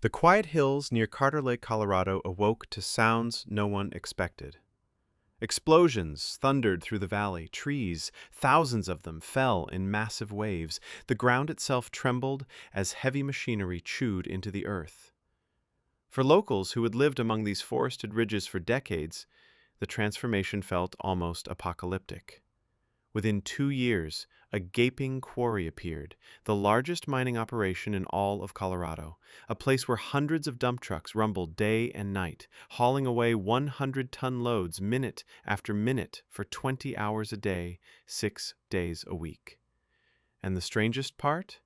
The quiet hills near Carter Lake, Colorado awoke to sounds no one expected. Explosions thundered through the valley. Trees, thousands of them, fell in massive waves. The ground itself trembled as heavy machinery chewed into the earth. For locals who had lived among these forested ridges for decades, the transformation felt almost apocalyptic. Within 2 years, a gaping quarry appeared, the largest mining operation in all of Colorado, a place where hundreds of dump trucks rumbled day and night, hauling away 100-ton loads minute after minute for 20 hours a day, 6 days a week. And the strangest part?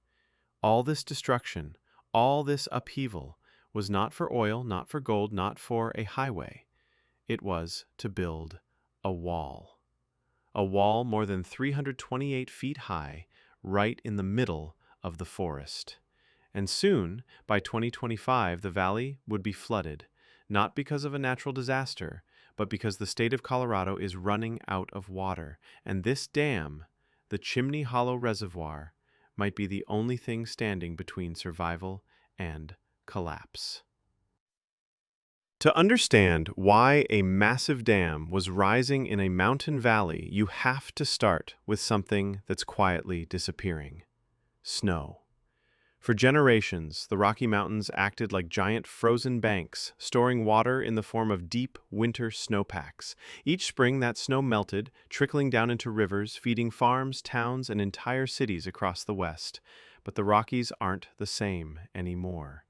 All this destruction, all this upheaval, was not for oil, not for gold, not for a highway. It was to build a wall. A wall more than 328 feet high, right in the middle of the forest. And soon, by 2025, the valley would be flooded, not because of a natural disaster, but because the state of Colorado is running out of water, and this dam, the Chimney Hollow Reservoir, might be the only thing standing between survival and collapse. To understand why a massive dam was rising in a mountain valley, you have to start with something that's quietly disappearing: snow. For generations, the Rocky Mountains acted like giant frozen banks, storing water in the form of deep winter snowpacks. Each spring, that snow melted, trickling down into rivers, feeding farms, towns, and entire cities across the West. But the Rockies aren't the same anymore.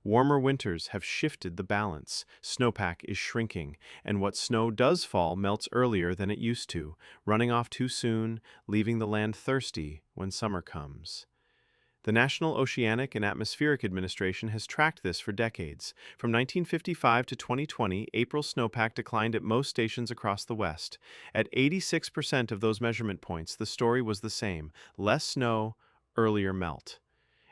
Warmer winters have shifted the balance. Snowpack is shrinking, and what snow does fall melts earlier than it used to, running off too soon, leaving the land thirsty when summer comes. The National Oceanic and Atmospheric Administration has tracked this for decades. From 1955 to 2020, April snowpack declined at most stations across the West. At 86% of those measurement points, the story was the same: less snow, earlier melt.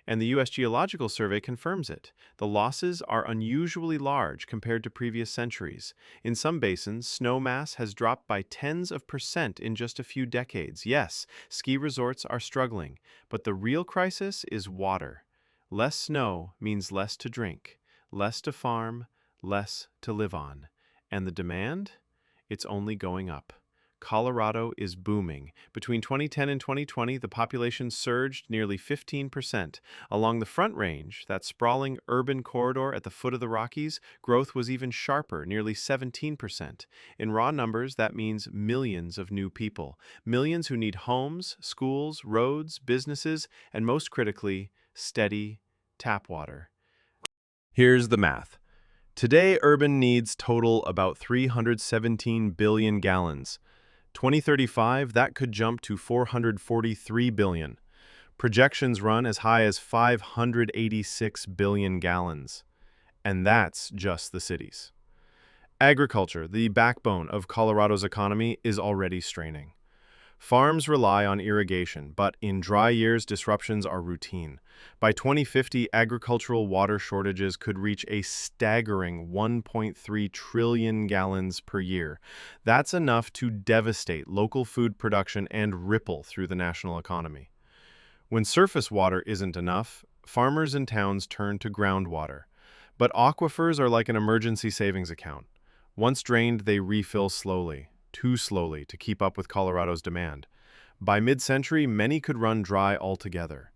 And the U.S. Geological Survey confirms it. The losses are unusually large compared to previous centuries. In some basins, snow mass has dropped by tens of percent in just a few decades. Yes, ski resorts are struggling, but the real crisis is water. Less snow means less to drink, less to farm, less to live on. And the demand? It's only going up. Colorado is booming. Between 2010 and 2020, the population surged nearly 15%. Along the Front Range, that sprawling urban corridor at the foot of the Rockies, growth was even sharper, nearly 17%. In raw numbers, that means millions of new people. Millions who need homes, schools, roads, businesses, and most critically, steady tap water. Here's the math. Today, urban needs total about 317 billion gallons. 2035, that could jump to 443 billion. Projections run as high as 586 billion gallons. And that's just the cities. Agriculture, the backbone of Colorado's economy, is already straining. Farms rely on irrigation, but in dry years, disruptions are routine. By 2050, agricultural water shortages could reach a staggering 1.3 trillion gallons per year. That's enough to devastate local food production and ripple through the national economy. When surface water isn't enough, farmers in towns turn to groundwater. But aquifers are like an emergency savings account. Once drained, they refill slowly. Too slowly to keep up with Colorado's demand. By mid-century, many could run dry altogether.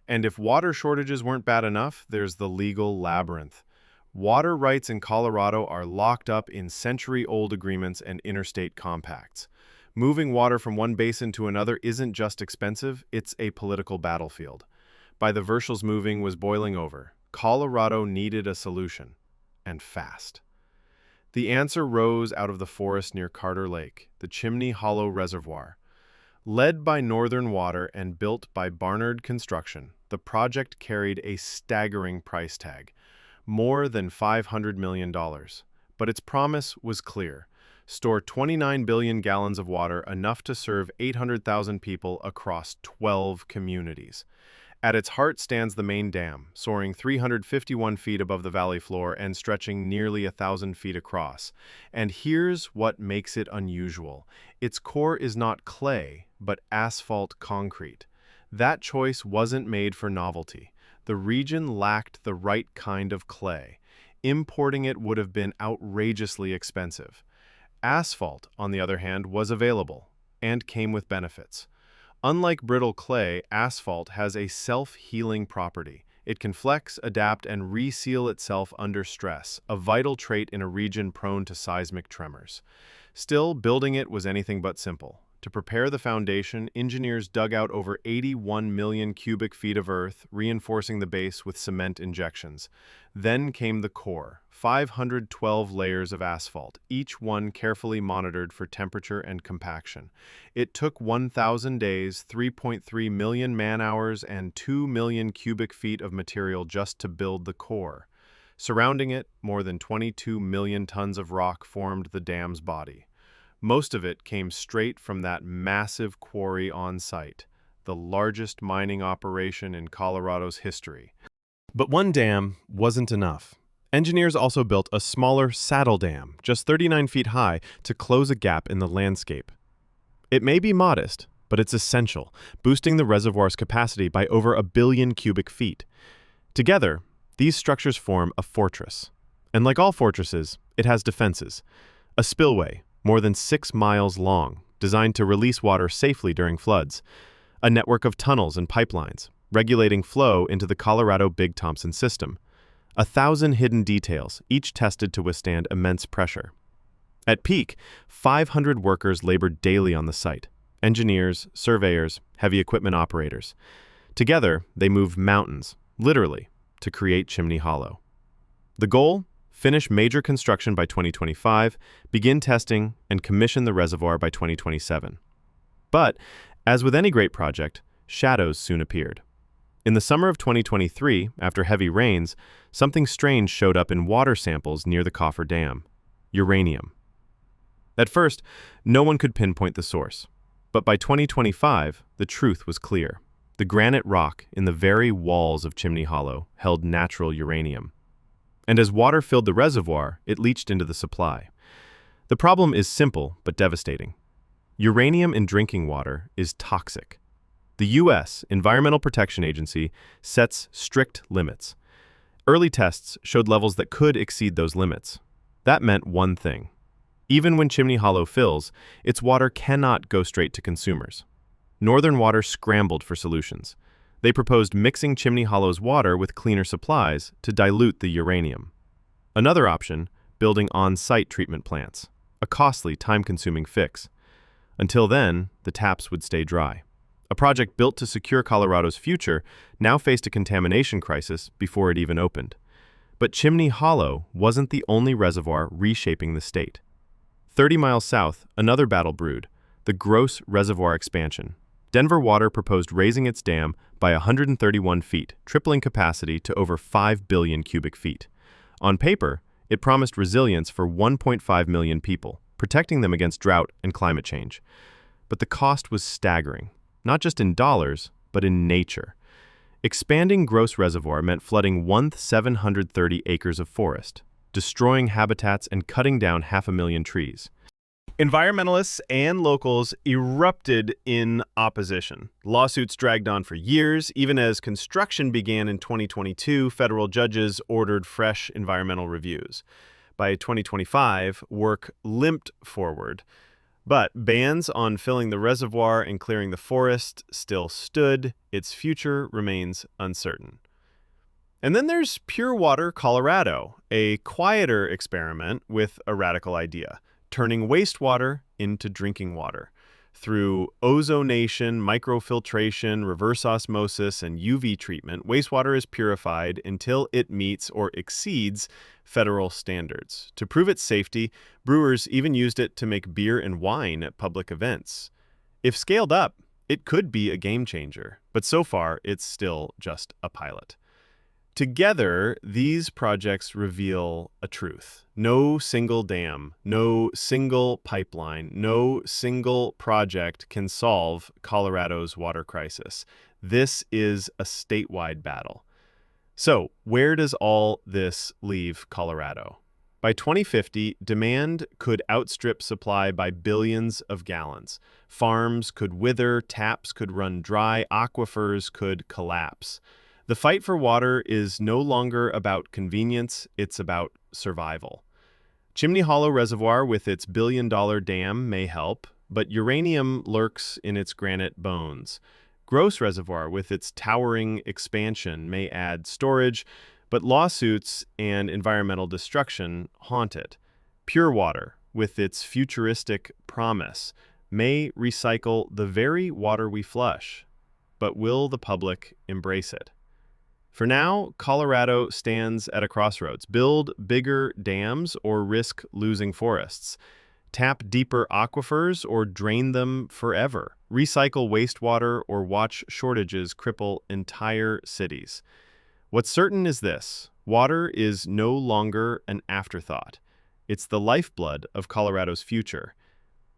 And if water shortages weren't bad enough, there's the legal labyrinth. Water rights in Colorado are locked up in century-old agreements and interstate compacts. Moving water from one basin to another isn't just expensive, it's a political battlefield. By the Verschel's moving was boiling over. Colorado needed a solution, and fast. The answer rose out of the forest near Carter Lake, the Chimney Hollow Reservoir. Led by Northern Water and built by Barnard Construction, the project carried a staggering price tag, more than $500 million. But its promise was clear: store 29 billion gallons of water, enough to serve 800,000 people across 12 communities. At its heart stands the main dam, soaring 351 feet above the valley floor and stretching nearly 1,000 feet across. And here's what makes it unusual. Its core is not clay, but asphalt concrete. That choice wasn't made for novelty. The region lacked the right kind of clay. Importing it would have been outrageously expensive. Asphalt, on the other hand, was available and came with benefits. Unlike brittle clay, asphalt has a self-healing property. It can flex, adapt, and reseal itself under stress, a vital trait in a region prone to seismic tremors. Still, building it was anything but simple. To prepare the foundation, engineers dug out over 81 million cubic feet of earth, reinforcing the base with cement injections. Then came the core, 512 layers of asphalt, each one carefully monitored for temperature and compaction. It took 1,000 days, 3.3 million man-hours, and 2 million cubic feet of material just to build the core. Surrounding it, more than 22 million tons of rock formed the dam's body. Most of it came straight from that massive quarry on site, the largest mining operation in Colorado's history. But one dam wasn't enough. Engineers also built a smaller saddle dam, just 39 feet high, to close a gap in the landscape. It may be modest, but it's essential, boosting the reservoir's capacity by over 1 billion cubic feet. Together, these structures form a fortress. And like all fortresses, it has defenses. A spillway, more than 6 miles long, designed to release water safely during floods. A network of tunnels and pipelines, regulating flow into the Colorado Big Thompson system. 1,000 hidden details, each tested to withstand immense pressure. At peak, 500 workers labored daily on the site. Engineers, surveyors, heavy equipment operators. Together, they moved mountains, literally, to create Chimney Hollow. The goal? Finish major construction by 2025, begin testing, and commission the reservoir by 2027. But, as with any great project, shadows soon appeared. In the summer of 2023, after heavy rains, something strange showed up in water samples near the Coffer Dam: uranium. At first, no one could pinpoint the source. But by 2025, the truth was clear. The granite rock in the very walls of Chimney Hollow held natural uranium. And as water filled the reservoir, it leached into the supply. The problem is simple but devastating. Uranium in drinking water is toxic. The U.S. Environmental Protection Agency sets strict limits. Early tests showed levels that could exceed those limits. That meant one thing. Even when Chimney Hollow fills, its water cannot go straight to consumers. Northern Water scrambled for solutions. They proposed mixing Chimney Hollow's water with cleaner supplies to dilute the uranium. Another option, building on-site treatment plants, a costly, time-consuming fix. Until then, the taps would stay dry. A project built to secure Colorado's future now faced a contamination crisis before it even opened. But Chimney Hollow wasn't the only reservoir reshaping the state. 30 miles south, another battle brewed, the Gross Reservoir expansion. Denver Water proposed raising its dam by 131 feet, tripling capacity to over 5 billion cubic feet. On paper, it promised resilience for 1.5 million people, protecting them against drought and climate change. But the cost was staggering, not just in dollars, but in nature. Expanding Gross Reservoir meant flooding 730 acres of forest, destroying habitats and cutting down 500,000 trees. Environmentalists and locals erupted in opposition. Lawsuits dragged on for years. Even as construction began in 2022, federal judges ordered fresh environmental reviews. By 2025, work limped forward. But bans on filling the reservoir and clearing the forest still stood. Its future remains uncertain. And then there's Pure Water Colorado, a quieter experiment with a radical idea: turning wastewater into drinking water. Through ozonation, microfiltration, reverse osmosis, and UV treatment, wastewater is purified until it meets or exceeds federal standards. To prove its safety, brewers even used it to make beer and wine at public events. If scaled up, it could be a game changer, but so far it's still just a pilot. Together, these projects reveal a truth. No single dam, no single pipeline, no single project can solve Colorado's water crisis. This is a statewide battle. So, where does all this leave Colorado? By 2050, demand could outstrip supply by billions of gallons. Farms could wither, taps could run dry, aquifers could collapse. The fight for water is no longer about convenience, it's about survival. Chimney Hollow Reservoir with its billion-dollar dam may help, but uranium lurks in its granite bones. Gross Reservoir with its towering expansion may add storage, but lawsuits and environmental destruction haunt it. Pure Water, with its futuristic promise, may recycle the very water we flush, but will the public embrace it? For now, Colorado stands at a crossroads. Build bigger dams or risk losing forests. Tap deeper aquifers or drain them forever. Recycle wastewater or watch shortages cripple entire cities. What's certain is this: water is no longer an afterthought. It's the lifeblood of Colorado's future.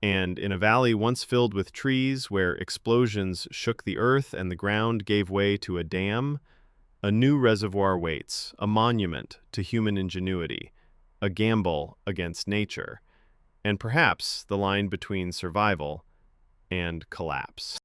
And in a valley once filled with trees, where explosions shook the earth and the ground gave way to a dam, a new reservoir waits, a monument to human ingenuity, a gamble against nature, and perhaps the line between survival and collapse.